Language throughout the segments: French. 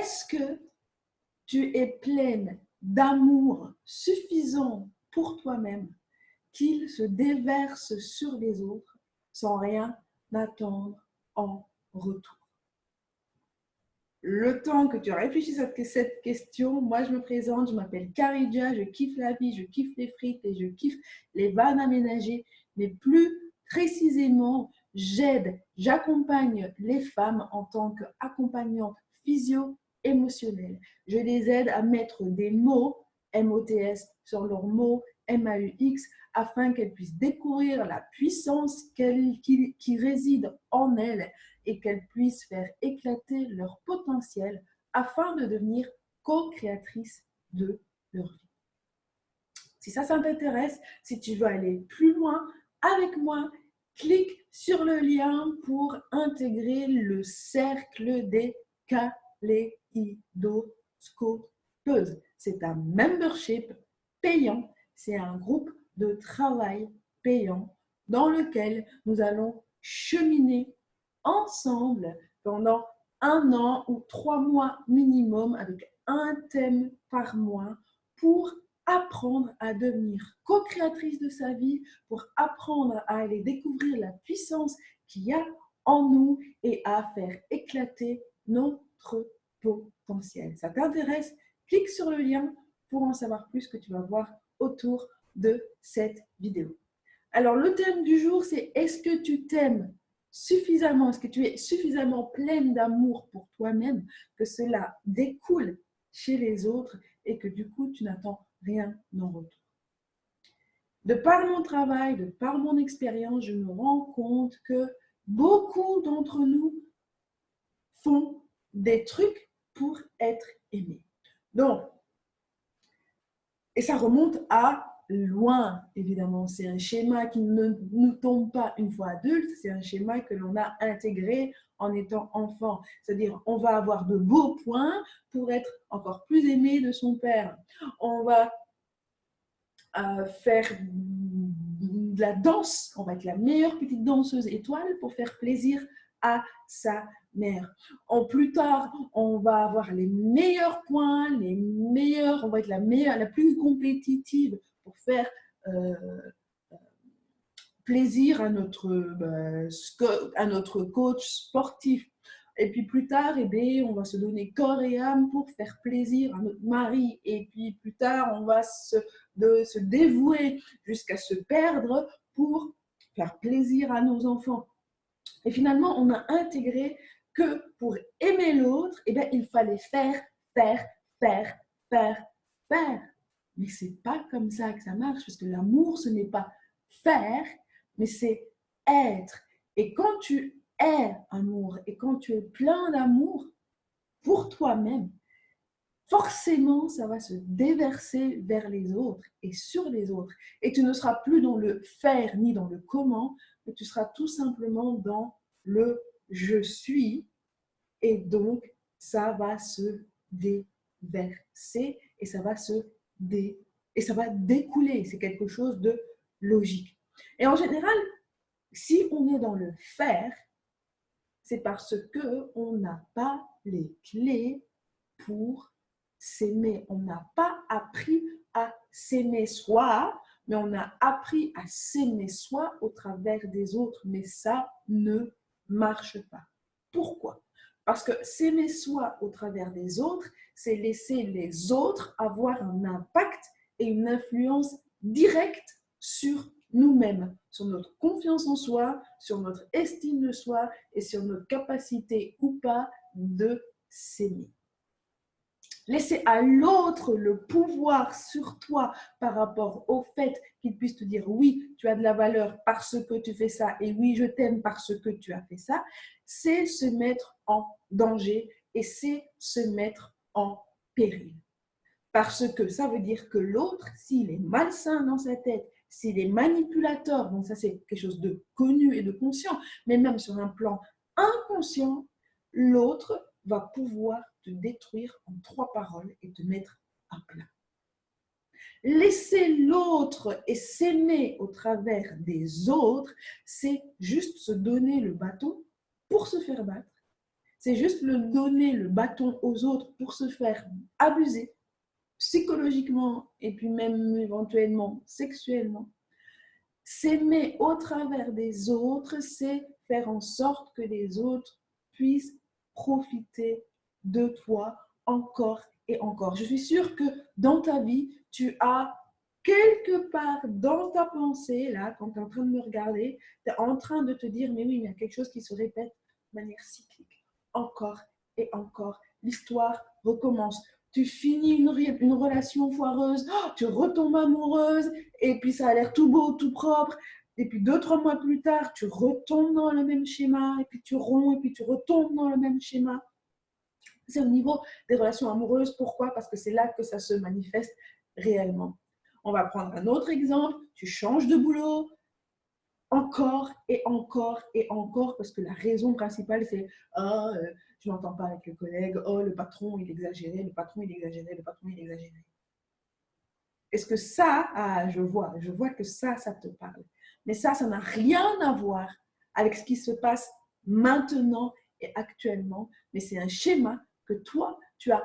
est-ce que tu es pleine d'amour suffisant pour toi-même qu'il se déverse sur les autres sans rien attendre en retour? Le temps que tu réfléchis à cette question, moi je me présente, je m'appelle Karidja, je kiffe la vie, je kiffe les frites et je kiffe les vannes aménagées, mais plus précisément, j'accompagne les femmes en tant qu'accompagnante physio-émotionnelle. Je les aide à mettre des mots, M-O-T-S, sur leurs mots, M-A-U-X, afin qu'elles puissent découvrir la puissance qui réside en elles et qu'elles puissent faire éclater leur potentiel afin de devenir co-créatrices de leur vie. Si ça t'intéresse, si tu veux aller plus loin avec moi, clique sur le lien pour intégrer le cercle des kaléidoscopeuses. C'est un membership payant, c'est un groupe de travail payant dans lequel nous allons cheminer ensemble pendant 1 an ou 3 mois minimum avec un thème par mois pour apprendre à devenir co-créatrice de sa vie, pour apprendre à aller découvrir la puissance qu'il y a en nous et à faire éclater notre potentiel. Ça t'intéresse? Clique sur le lien pour en savoir plus que tu vas voir autour de cette vidéo. Alors, le thème du jour, c'est est-ce que tu t'aimes suffisamment, est-ce que tu es suffisamment pleine d'amour pour toi-même que cela découle chez les autres et que du coup, tu n'attends rien en retour. De par mon travail, de par mon expérience, je me rends compte que beaucoup d'entre nous font des trucs pour être aimés. Donc, et ça remonte à loin, évidemment. C'est un schéma qui ne nous tombe pas une fois adulte, c'est un schéma que l'on a intégré en étant enfant. C'est-à-dire, on va avoir de beaux points pour être encore plus aimé de son père. On va faire de la danse, on va être la meilleure petite danseuse étoile pour faire plaisir à sa mère. Plus tard, on va avoir les meilleurs points, on va être la plus compétitive pour faire plaisir à notre coach sportif. Et puis plus tard, on va se donner corps et âme pour faire plaisir à notre mari. Et puis plus tard, on va se dévouer jusqu'à se perdre pour faire plaisir à nos enfants. Et finalement, on a intégré que pour aimer l'autre, il fallait faire. Mais c'est pas comme ça que ça marche, parce que l'amour, ce n'est pas faire, mais c'est être. Et quand tu es amour et quand tu es plein d'amour pour toi-même, forcément, ça va se déverser vers les autres et sur les autres. Et tu ne seras plus dans le faire ni dans le comment, mais tu seras tout simplement dans le je suis. Et donc, ça va se déverser et ça va découler. C'est quelque chose de logique. Et en général, si on est dans le faire, c'est parce qu'on n'a pas les clés pour s'aimer. On n'a pas appris à s'aimer soi, mais on a appris à s'aimer soi au travers des autres. Mais ça ne marche pas. Pourquoi? Parce que s'aimer soi au travers des autres, c'est laisser les autres avoir un impact et une influence directe sur nous-mêmes, sur notre confiance en soi, sur notre estime de soi et sur notre capacité ou pas de s'aimer. Laisser à l'autre le pouvoir sur toi par rapport au fait qu'il puisse te dire oui, tu as de la valeur parce que tu fais ça et oui, je t'aime parce que tu as fait ça, c'est se mettre en danger et c'est se mettre en péril. Parce que ça veut dire que l'autre, s'il est malsain dans sa tête, s'il est manipulateur, donc ça c'est quelque chose de connu et de conscient, mais même sur un plan inconscient, l'autre va pouvoir te détruire en 3 paroles et te mettre à plat. Laisser l'autre et s'aimer au travers des autres, c'est juste se donner le bâton pour se faire battre. C'est juste le donner le bâton aux autres pour se faire abuser psychologiquement et puis même éventuellement sexuellement. S'aimer au travers des autres, c'est faire en sorte que les autres puissent profiter de toi encore et encore. Je suis sûre que dans ta vie, tu as quelque part dans ta pensée, là, quand tu es en train de me regarder, tu es en train de te dire, mais oui, il y a quelque chose qui se répète de manière cyclique, encore et encore. L'histoire recommence. Tu finis une relation foireuse, tu retombes amoureuse, et puis ça a l'air tout beau, tout propre. Et puis 2, 3 mois plus tard, tu retombes dans le même schéma, et puis tu romps, et puis tu retombes dans le même schéma. C'est au niveau des relations amoureuses. Pourquoi? Parce que c'est là que ça se manifeste réellement. On va prendre un autre exemple. Tu changes de boulot encore et encore et encore parce que la raison principale, c'est oh, je n'entends pas avec le collègue, oh, le patron, il exagérait, le patron, il exagérait, le patron, il exagérait. Est-ce que ça, je vois que ça te parle. Mais ça n'a rien à voir avec ce qui se passe maintenant et actuellement. Mais c'est un schéma que toi, tu as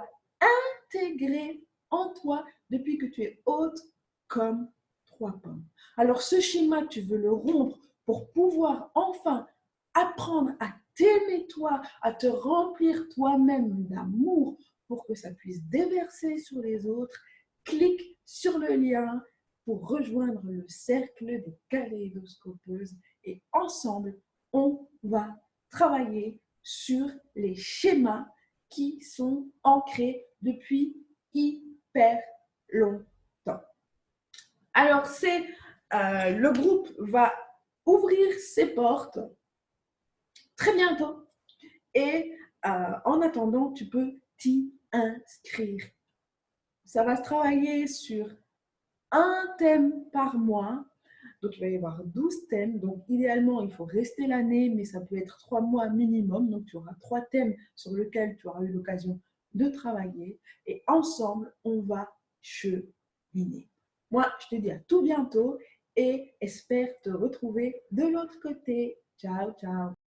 intégré en toi depuis que tu es haute comme 3 pommes. Alors ce schéma, tu veux le rompre pour pouvoir enfin apprendre à t'aimer toi, à te remplir toi-même d'amour pour que ça puisse déverser sur les autres. Clique sur le lien pour rejoindre le cercle des kaléidoscopeuses et ensemble, on va travailler sur les schémas qui sont ancrés depuis hyper longtemps. Alors, le groupe va ouvrir ses portes très bientôt et en attendant, tu peux t'y inscrire. Ça va se travailler sur un thème par mois. Donc, il va y avoir 12 thèmes. Donc, idéalement, il faut rester l'année, mais ça peut être 3 mois minimum. Donc, tu auras 3 thèmes sur lesquels tu auras eu l'occasion de travailler. Et ensemble, on va cheminer. Moi, je te dis à tout bientôt et espère te retrouver de l'autre côté. Ciao, ciao.